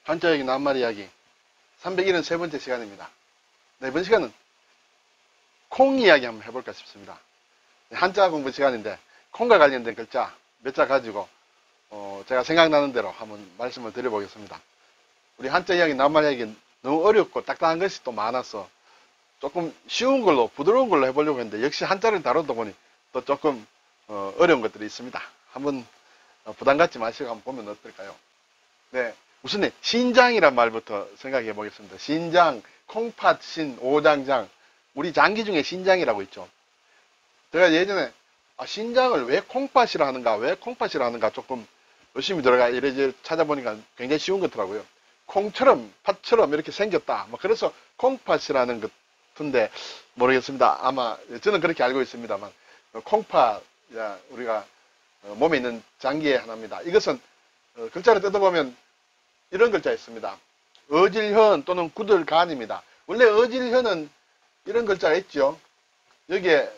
한자 이야기 낱말 이야기 373번째 시간입니다. 네, 이번 시간은 콩 이야기 한번 해볼까 싶습니다. 한자 공부 시간인데 콩과 관련된 글자 몇 자 가지고 제가 생각나는 대로 한번 말씀을 드려보겠습니다. 우리 한자 이야기 낱말 이야기 너무 어렵고 딱딱한 것이 또 많아서 조금 쉬운 걸로 부드러운 걸로 해보려고 했는데 역시 한자를 다루다 보니 또 조금 어려운 것들이 있습니다. 한번 부담 갖지 마시고 한번 보면 어떨까요? 네, 우선 신장이란 말부터 생각해 보겠습니다. 신장, 콩팥, 신, 오장장. 우리 장기 중에 신장이라고 있죠. 제가 예전에 신장을 왜 콩팥이라 하는가, 왜 콩팥이라 하는가 조금 열심히 들어가 이래저래 찾아보니까 굉장히 쉬운 것더라고요. 콩처럼 팥처럼 이렇게 생겼다. 그래서 콩팥이라는 것 같은데 모르겠습니다. 아마 저는 그렇게 알고 있습니다만 콩팥, 우리가 몸에 있는 장기의 하나입니다. 이것은 글자를 뜯어보면 이런 글자 있습니다. 어질현 또는 구들간입니다. 원래 어질현은 이런 글자가 있죠. 여기에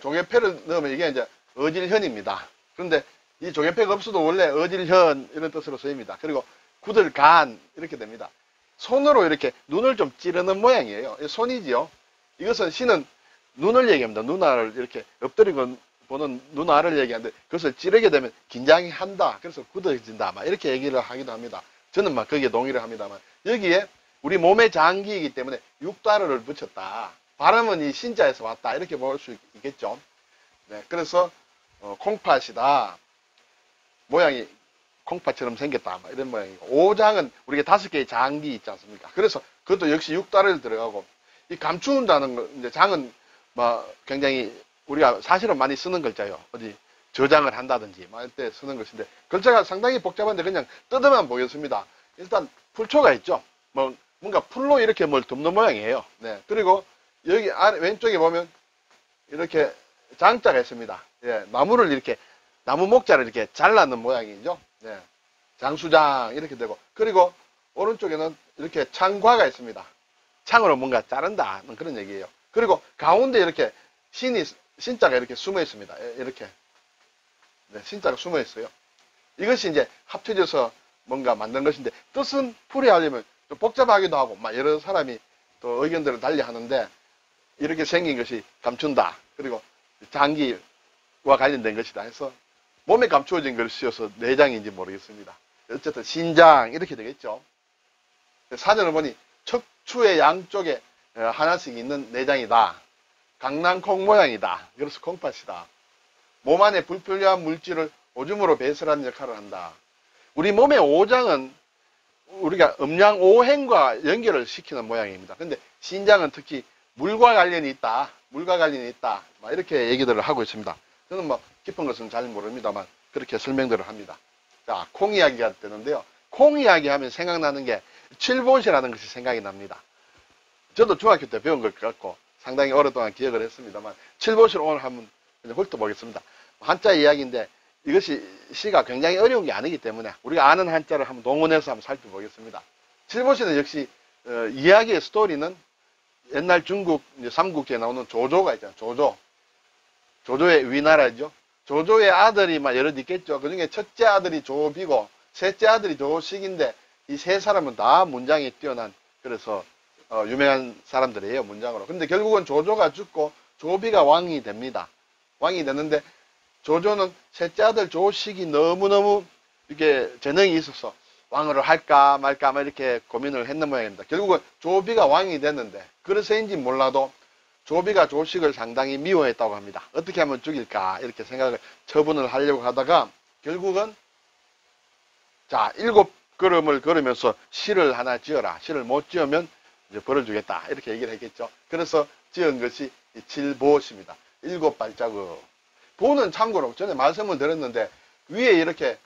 종해패를 넣으면 이게 이제 어질현입니다. 그런데 이 종해패가 없어도 원래 어질현 이런 뜻으로 쓰입니다. 그리고 구들간 이렇게 됩니다. 손으로 이렇게 눈을 좀 찌르는 모양이에요. 손이지요. 이것은 신은 눈을 얘기합니다. 눈알을 이렇게 엎드리고 보는 눈알을 얘기하는데 그것을 찌르게 되면 긴장이 한다. 그래서 굳어진다. 이렇게 얘기를 하기도 합니다. 저는 거기에 동의를 합니다만 여기에 우리 몸의 장기이기 때문에 육달어를 붙였다. 발음은 이 신자에서 왔다. 이렇게 볼 수 있겠죠. 네, 그래서 콩팥이다. 모양이 콩팥처럼 생겼다. 이런 모양이고 오장은 우리가 5개의 장기 있지 않습니까? 그래서 그것도 역시 육달을 들어가고 이 감추운다는 거 이제 장은 굉장히 우리가 사실은 많이 쓰는 글자예요. 어디 저장을 한다든지 할 때 쓰는 것인데 글자가 상당히 복잡한데 그냥 뜯으면 보겠습니다. 일단 풀초가 있죠. 뭔가 풀로 이렇게 뭘 덮는 모양이에요. 네. 그리고 여기 아래 왼쪽에 보면 이렇게 장자가 있습니다. 예, 나무를 이렇게 나무 목자를 이렇게 잘라놓은 모양이죠. 네. 장수장 이렇게 되고 그리고 오른쪽에는 이렇게 창과가 있습니다. 창으로 뭔가 자른다는 그런 얘기예요. 그리고 가운데 이렇게 신자가 이렇게 숨어 있습니다. 이렇게. 네, 신자가 숨어 있어요. 이것이 이제 합쳐져서 뭔가 만든 것인데 뜻은 풀이하려면 좀 복잡하기도 하고 여러 사람이 또 의견들을 달리 하는데 이렇게 생긴 것이 감춘다. 그리고 장기와 관련된 것이다 해서 몸에 감추어진 것이어서 내장인지 모르겠습니다. 어쨌든 신장 이렇게 되겠죠. 사전을 보니 척추의 양쪽에 하나씩 있는 내장이다. 강낭콩 모양이다. 그래서 콩팥이다. 몸 안에 불필요한 물질을 오줌으로 배설하는 역할을 한다. 우리 몸의 오장은 우리가 음양오행과 연결을 시키는 모양입니다. 근데 신장은 특히 물과 관련이 있다. 물과 관련이 있다. 이렇게 얘기들을 하고 있습니다. 저는 깊은 것은 잘 모릅니다만 그렇게 설명들을 합니다. 자, 콩 이야기가 되는데요. 콩 이야기 하면 생각나는 게 칠보시라는 것이 생각이 납니다. 저도 중학교 때 배운 것 같고 상당히 오랫동안 기억을 했습니다만 칠보시를 오늘 한번 훑어보겠습니다. 한자 이야기인데 이것이 시가 굉장히 어려운 게 아니기 때문에 우리가 아는 한자를 한번 동원해서 한번 살펴보겠습니다. 칠보시는 역시 이야기의 스토리는 옛날 중국 삼국지에 나오는 조조가 있잖아요. 조조의 위나라죠. 조조의 아들이 여럿 있겠죠. 그 중에 첫째 아들이 조비고 셋째 아들이 조식인데 이 세 사람은 다 문장이 뛰어난 그래서 유명한 사람들이에요. 문장으로. 근데 결국은 조조가 죽고 조비가 왕이 됩니다. 왕이 됐는데 조조는 셋째 아들 조식이 너무너무 이렇게 재능이 있어서 왕을 할까 말까 이렇게 고민을 했는 모양입니다. 결국은 조비가 왕이 됐는데 그래서인지 몰라도 조비가 조식을 상당히 미워했다고 합니다. 어떻게 하면 죽일까 이렇게 생각을 처분을 하려고 하다가 결국은 자 7걸음을 걸으면서 시를 하나 지어라. 시를 못 지으면 이제 벌을 주겠다. 이렇게 얘기를 했겠죠. 그래서 지은 것이 칠보시입니다. 7발자국. 보는 참고로 전에 말씀을 드렸는데 위에 이렇게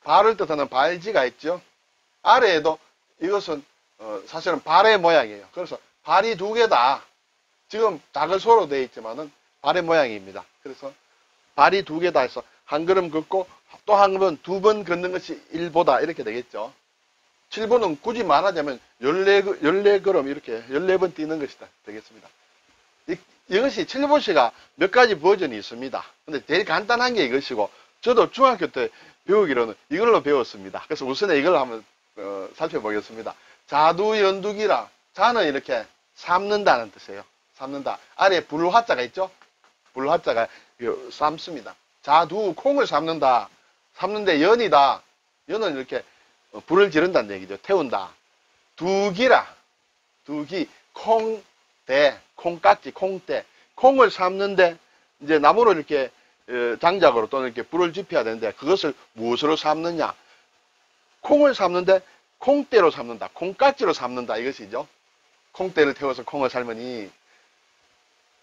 발을 뜻하는 발지가 있죠. 아래에도 이것은 사실은 발의 모양이에요. 그래서 발이 2개다. 지금 작은 소로 되어 있지만은 발의 모양입니다. 그래서 발이 2개다 해서 한 걸음 걷고 또 한 번 2번 걷는 것이 1보다 이렇게 되겠죠. 7보는 굳이 말하자면 14걸음 이렇게 14번 뛰는 것이다 되겠습니다. 이것이 칠보시가 몇 가지 버전이 있습니다. 근데 제일 간단한 게 이것이고 저도 중학교 때 배우기로는 이걸로 배웠습니다. 그래서 우선에 이걸 한번 살펴보겠습니다. 자두연두기라. 자는 이렇게 삶는다는 뜻이에요. 삶는다. 아래에 불화자가 있죠? 불화자가 삶습니다. 자두, 콩을 삶는다. 삶는데 연이다. 연은 이렇게 불을 지른다는 얘기죠. 태운다. 두기라. 두기, 콩대, 콩깍지, 콩대. 콩을 삶는데 이제 나무로 이렇게 장작으로 또는 이렇게 불을 지펴야 되는데 그것을 무엇으로 삶느냐? 콩을 삶는데 콩대로 삶는다. 콩깍지로 삶는다. 이것이죠. 콩대를 태워서 콩을 삶으니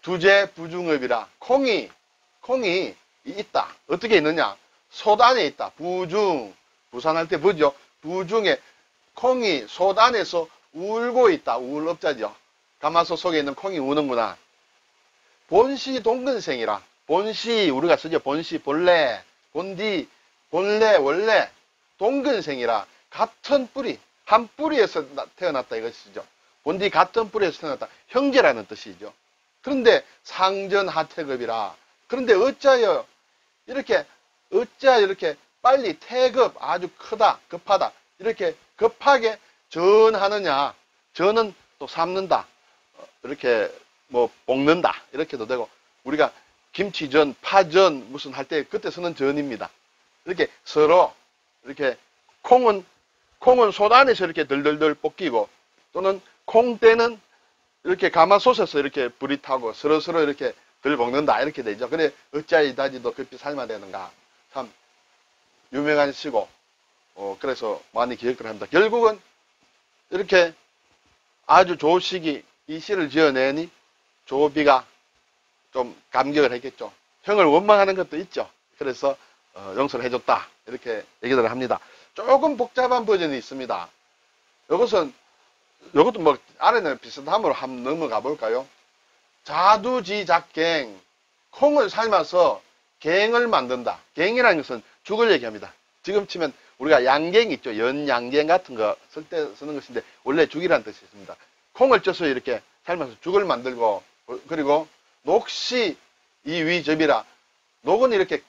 두제 부중업이라. 콩이 있다. 어떻게 있느냐? 솥 안에 있다. 부중. 부산할 때 뭐죠? 부중에 콩이 솥 안에서 울고 있다. 울업자죠. 가마솥 속에 있는 콩이 우는구나. 본시 동근생이라. 본시 우리가 쓰죠. 본시 본래, 본디, 본래, 원래. 동근생이라. 같은 뿌리, 한 뿌리에서 태어났다 이것이죠. 본디 같은 뿌리에서 태어났다. 형제라는 뜻이죠. 그런데 상전하태급이라. 그런데 어찌하여 이렇게 빨리 태급, 아주 크다, 급하다, 이렇게 급하게 전하느냐. 전은 또 삶는다. 이렇게 뭐 볶는다. 이렇게도 되고, 우리가 김치전, 파전 무슨 할 때 그때 쓰는 전입니다. 이렇게 서로 이렇게 콩은 솥 안에서 이렇게 덜덜덜 볶이고, 또는 콩대는 이렇게 가마솥에서 이렇게 불이 타고 서로서로 이렇게 덜 볶는다. 이렇게 되죠. 그래 어찌하여 이다지도 급히 삶아야 되는가. 참 유명한 시고, 그래서 많이 기억을 합니다. 결국은 이렇게 아주 조식이 이 시를 지어내니 조비가 좀 감격을 했겠죠. 형을 원망하는 것도 있죠. 그래서 용서를 해줬다. 이렇게 얘기를 합니다. 조금 복잡한 버전이 있습니다. 이것도 뭐 아래는 비슷함으로 한번 넘어가 볼까요? 자두지작갱, 콩을 삶아서 갱을 만든다. 갱이라는 것은 죽을 얘기합니다. 지금 치면 우리가 양갱 있죠. 연양갱 같은 거 쓸 때 쓰는 것인데 원래 죽이라는 뜻이 있습니다. 콩을 쪄서 이렇게 삶아서 죽을 만들고, 그리고 녹시 이위접이라. 녹은 이렇게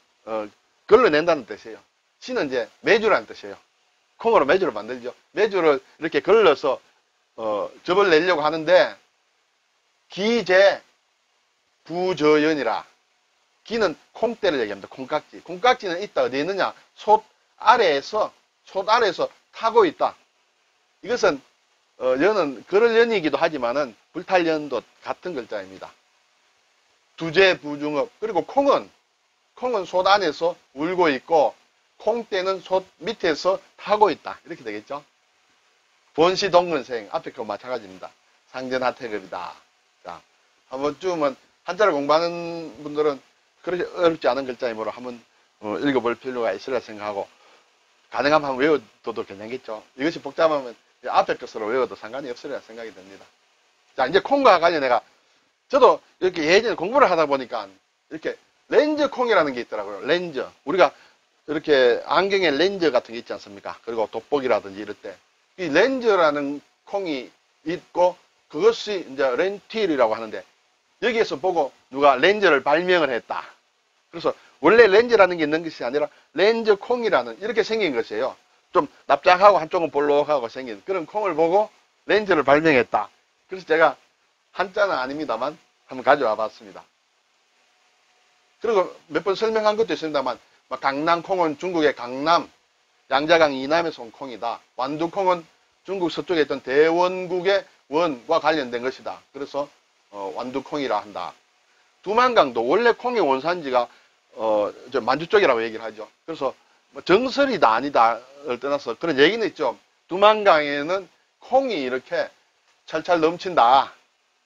걸러낸다는 뜻이에요. 시는 이제 메주라는 뜻이에요. 콩으로 메주를 만들죠. 메주를 이렇게 걸러서 접을 내려고 하는데, 기제 부저연이라. 기는 콩대를 얘기합니다. 콩깍지. 콩깍지는 있다. 어디 있느냐? 솥 아래에서 타고 있다. 이것은 연은 그럴 연이기도 하지만은 불탈 연도 같은 글자입니다. 두제 부중업. 그리고 콩은 솥 안에서 울고 있고, 콩대는 솥 밑에서 타고 있다. 이렇게 되겠죠. 본시 동근생. 앞에 거 마찬가지입니다. 상전하태급이다. 자, 한 번쯤은 한자를 공부하는 분들은 그렇게 어렵지 않은 글자이므로 한번 읽어볼 필요가 있으리라 생각하고, 가능하면 한번 외워둬도 괜찮겠죠. 이것이 복잡하면 앞에 것으로 외워도 상관이 없으리라 생각이 듭니다. 자, 이제 콩과 관련해가 저도 이렇게 예전에 공부를 하다 보니까 이렇게 렌즈 콩이라는 게 있더라고요. 렌즈. 우리가 이렇게 안경에 렌즈 같은 게 있지 않습니까? 그리고 돋보기라든지 이럴 때 이 렌즈라는 콩이 있고, 그것이 이제 렌틸이라고 하는데, 여기에서 보고 누가 렌즈를 발명을 했다. 그래서 원래 렌즈라는 게 있는 것이 아니라 렌즈 콩이라는 이렇게 생긴 것이에요. 좀 납작하고 한쪽은 볼록하고 생긴 그런 콩을 보고 렌즈를 발명했다. 그래서 제가 한자는 아닙니다만 한번 가져와 봤습니다. 그리고 몇 번 설명한 것도 있습니다만, 강낭콩은 중국의 강남, 양자강 이남에서 온 콩이다. 완두콩은 중국 서쪽에 있던 대원국의 원과 관련된 것이다. 그래서 완두콩이라 한다. 두만강도 원래 콩의 원산지가 만주 쪽이라고 얘기를 하죠. 그래서 정설이다 아니다를 떠나서 그런 얘기는 있죠. 두만강에는 콩이 이렇게 찰찰 넘친다.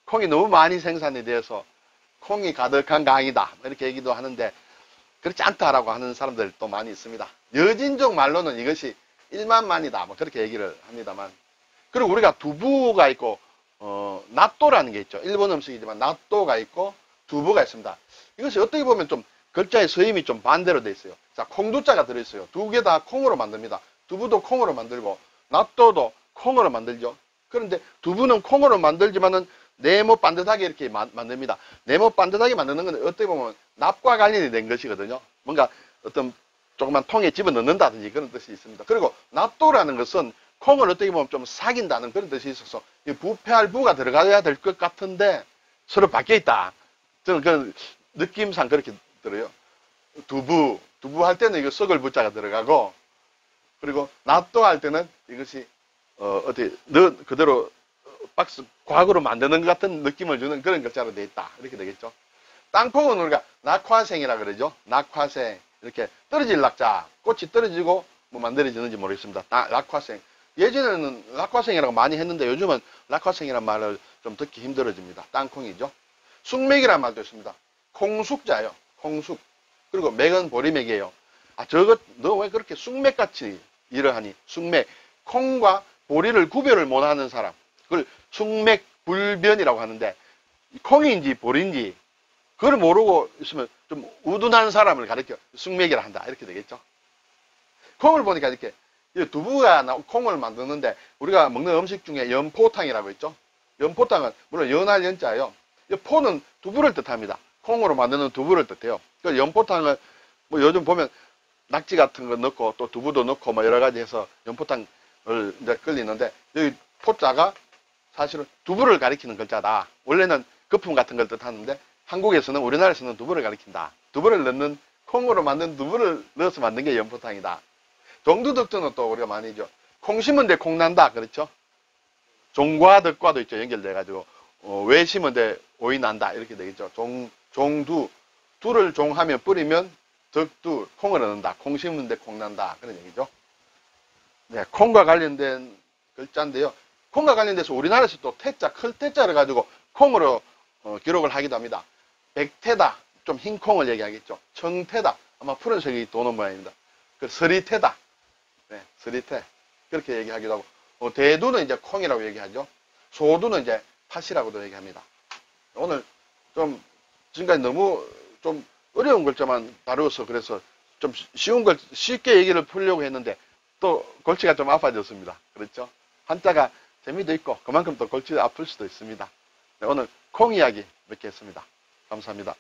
콩이 너무 많이 생산이 돼서 콩이 가득한 강이다. 이렇게 얘기도 하는데, 그렇지 않다라고 하는 사람들도 많이 있습니다. 여진족 말로는 이것이 1만만이다. 뭐 그렇게 얘기를 합니다만. 그리고 우리가 두부가 있고, 나또라는 게 있죠. 일본 음식이지만 나또가 있고 두부가 있습니다. 이것이 어떻게 보면 좀 글자의 서임이 좀 반대로 돼 있어요. 자, 콩두자가 들어있어요. 두 개 다 콩으로 만듭니다. 두부도 콩으로 만들고, 나또도 콩으로 만들죠. 그런데 두부는 콩으로 만들지만은 네모 반듯하게 이렇게 만듭니다. 네모 반듯하게 만드는 건 어떻게 보면 납과 관련이 된 것이거든요. 뭔가 어떤 조그만 통에 집어넣는다든지 그런 뜻이 있습니다. 그리고 납도라는 것은 콩을 어떻게 보면 좀 사귄다는 그런 뜻이 있어서 이 부패할 부가 들어가야 될 것 같은데 서로 바뀌어 있다. 저는 그 느낌상 그렇게 들어요. 두부 할 때는 이거 썩을 부자가 들어가고, 그리고 낫또 할 때는 이것이 어떻게 그대로 박스 과거로 만드는 것 같은 느낌을 주는 그런 글자로 되어 있다. 이렇게 되겠죠. 땅콩은 우리가 낙화생이라 그러죠. 낙화생. 이렇게 떨어질 낙자, 꽃이 떨어지고 뭐 만들어지는지 모르겠습니다. 낙화생. 예전에는 낙화생이라고 많이 했는데 요즘은 낙화생이라는 말을 좀 듣기 힘들어집니다. 땅콩이죠. 숙맥이라는 말도 있습니다. 콩숙자요. 콩숙. 그리고 맥은 보리맥이에요. 아, 너 왜 그렇게 숙맥같이 일을 하니? 숙맥. 콩과 보리를 구별을 못하는 사람. 그걸 숙맥불변이라고 하는데, 콩인지 보리인지 그걸 모르고 있으면 좀 우둔한 사람을 가리켜 숙맥이라 한다. 이렇게 되겠죠. 콩을 보니까 이렇게 두부가 콩을 만드는데 우리가 먹는 음식 중에 연포탕이라고 있죠. 연포탕은 물론 연할 연자예요. 포는 두부를 뜻합니다. 콩으로 만드는 두부를 뜻해요. 그 연포탕을 뭐 요즘 보면 낙지 같은 거 넣고 또 두부도 넣고 뭐 여러 가지 해서 연포탕을 이제 끓이는데, 여기 포자가 사실은 두부를 가리키는 글자다. 원래는 거품 같은 걸 뜻하는데 한국에서는, 우리나라에서는 두부를 가리킨다. 두부를 넣는, 콩으로 만든 두부를 넣어서 만든 게 연포탕이다. 종두덕두는 또 우리가 많이 죠. 콩 심은 데 콩 난다. 그렇죠? 종과 덕과도 있죠. 연결돼가지고. 왜 심은 데 오이 난다. 이렇게 되겠죠. 종두. 두를 종하면 뿌리면 덕두. 콩을 얻는다. 콩 심은 데 콩 난다. 그런 얘기죠. 네, 콩과 관련된 글자인데요. 콩과 관련돼서 우리나라에서 또 태자, 클 태자를 가지고 콩으로 기록을 하기도 합니다. 백태다. 좀 흰 콩을 얘기하겠죠. 청태다. 아마 푸른색이 도는 모양입니다. 그 서리태다. 네, 서리태. 그렇게 얘기하기도 하고. 대두는 이제 콩이라고 얘기하죠. 소두는 이제 팥이라고도 얘기합니다. 오늘 좀 지금까지 너무 좀 어려운 글자만 다루어서 그래서 좀 쉬운 걸 쉽게 얘기를 풀려고 했는데 또 골치가 좀 아파졌습니다. 그렇죠? 한자가 재미도 있고 그만큼 또 골치가 아플 수도 있습니다. 네, 오늘 콩 이야기 몇 개 했습니다. 감사합니다.